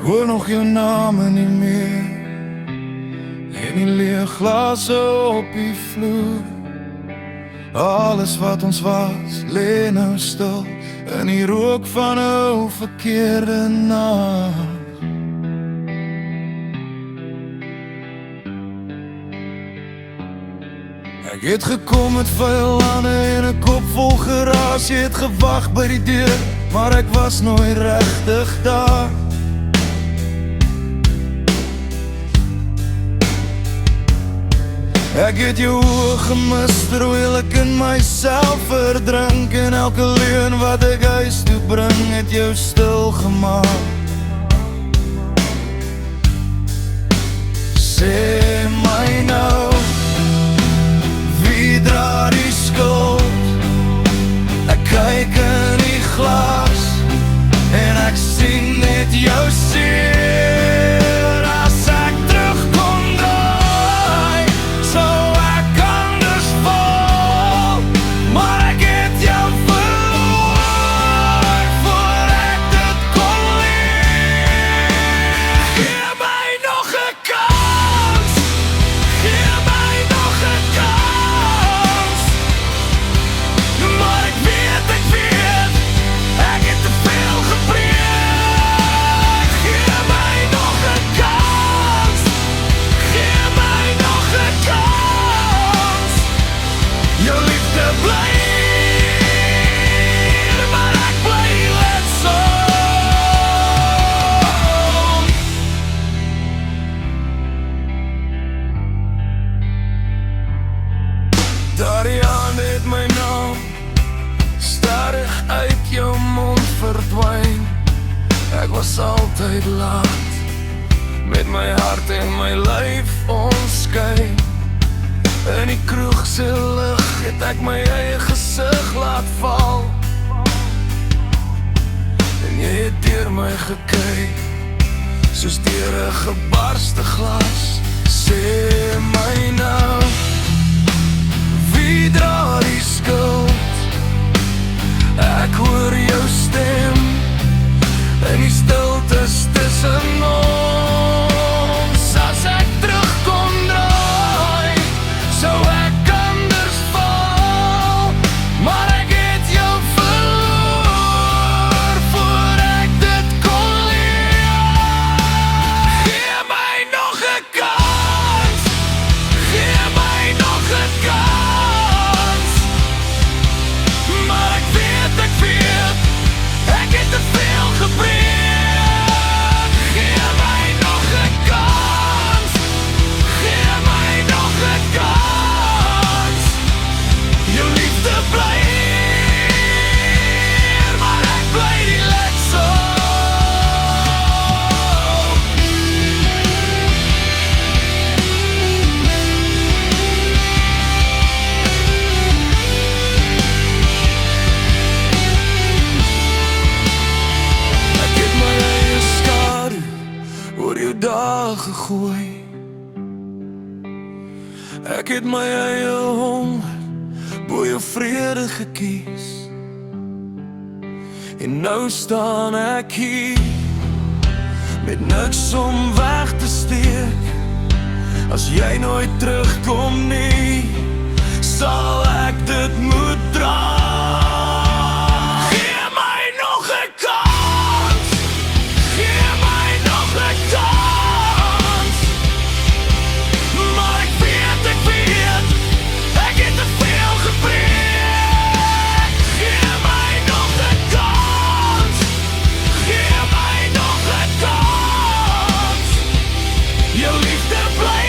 hoor nog jou naam nie meer. En die leë glase op die vloer. Alles wat ons was, lê nou stil in die rook van 'n ou verkeerde nag. Ek het gekom met vuil hande en 'n kop vol geraas. Jy het gewag by die deur, maar ek was nooit regtig daar. Ek het jou oë gemis terwyl ek in myself verdrink. En elke leuen wat ek huis toe bring, het jou stil gemaak. Sê my nou, wie dra die skuld? Ek kyk in die glas en ek sien net jou seer. As ek terugkom draai, sou ek anders val, maar ek het jou verloor voor ek dit kon leer. Gee my nog 'n kans, gee my nog 'n kans, maar ek weet, ek het te veel gebreek. Gee my nog 'n kans, gee my nog 'n kans. Jou liefde bly, maar ek bly letsom. Daardie hand het my naam stadig uit jou mond verdwyn. Ek was altyd laat, met my hart en my lyf onskei. In die kroeg se lig het ek my eie gesig laat val, en jy het deur my gekyk, soos deur 'n gebarste glas. Sê my nou, wie dra die skuld? Ek hoor jou stem in die stiltes tussen ons. As ek terugkom draai, sou ek anders val, maar ek het jou verloor voor ek dit kon leer. Gee my nog 'n kans, gee my nog 'n kans, maar ek weet, ek het te veel gebreek. Gee my nog 'n kans, gee my nog 'n kans. Jou liefde bly, maar ek bly die letsom. Oor jou dae gegooi. Ek het my eie honger bo jou vrede gekies. En nou staan ek hier met niks om weg te steek. As jy nooit terugkom nie, sal ek dit moet dra. Gee my nog 'n kans, gee my nog 'n kans, maar ek weet, ek het te veel gebreek. Gee my nog 'n kans, gee my nog 'n kans. Jou liefde bly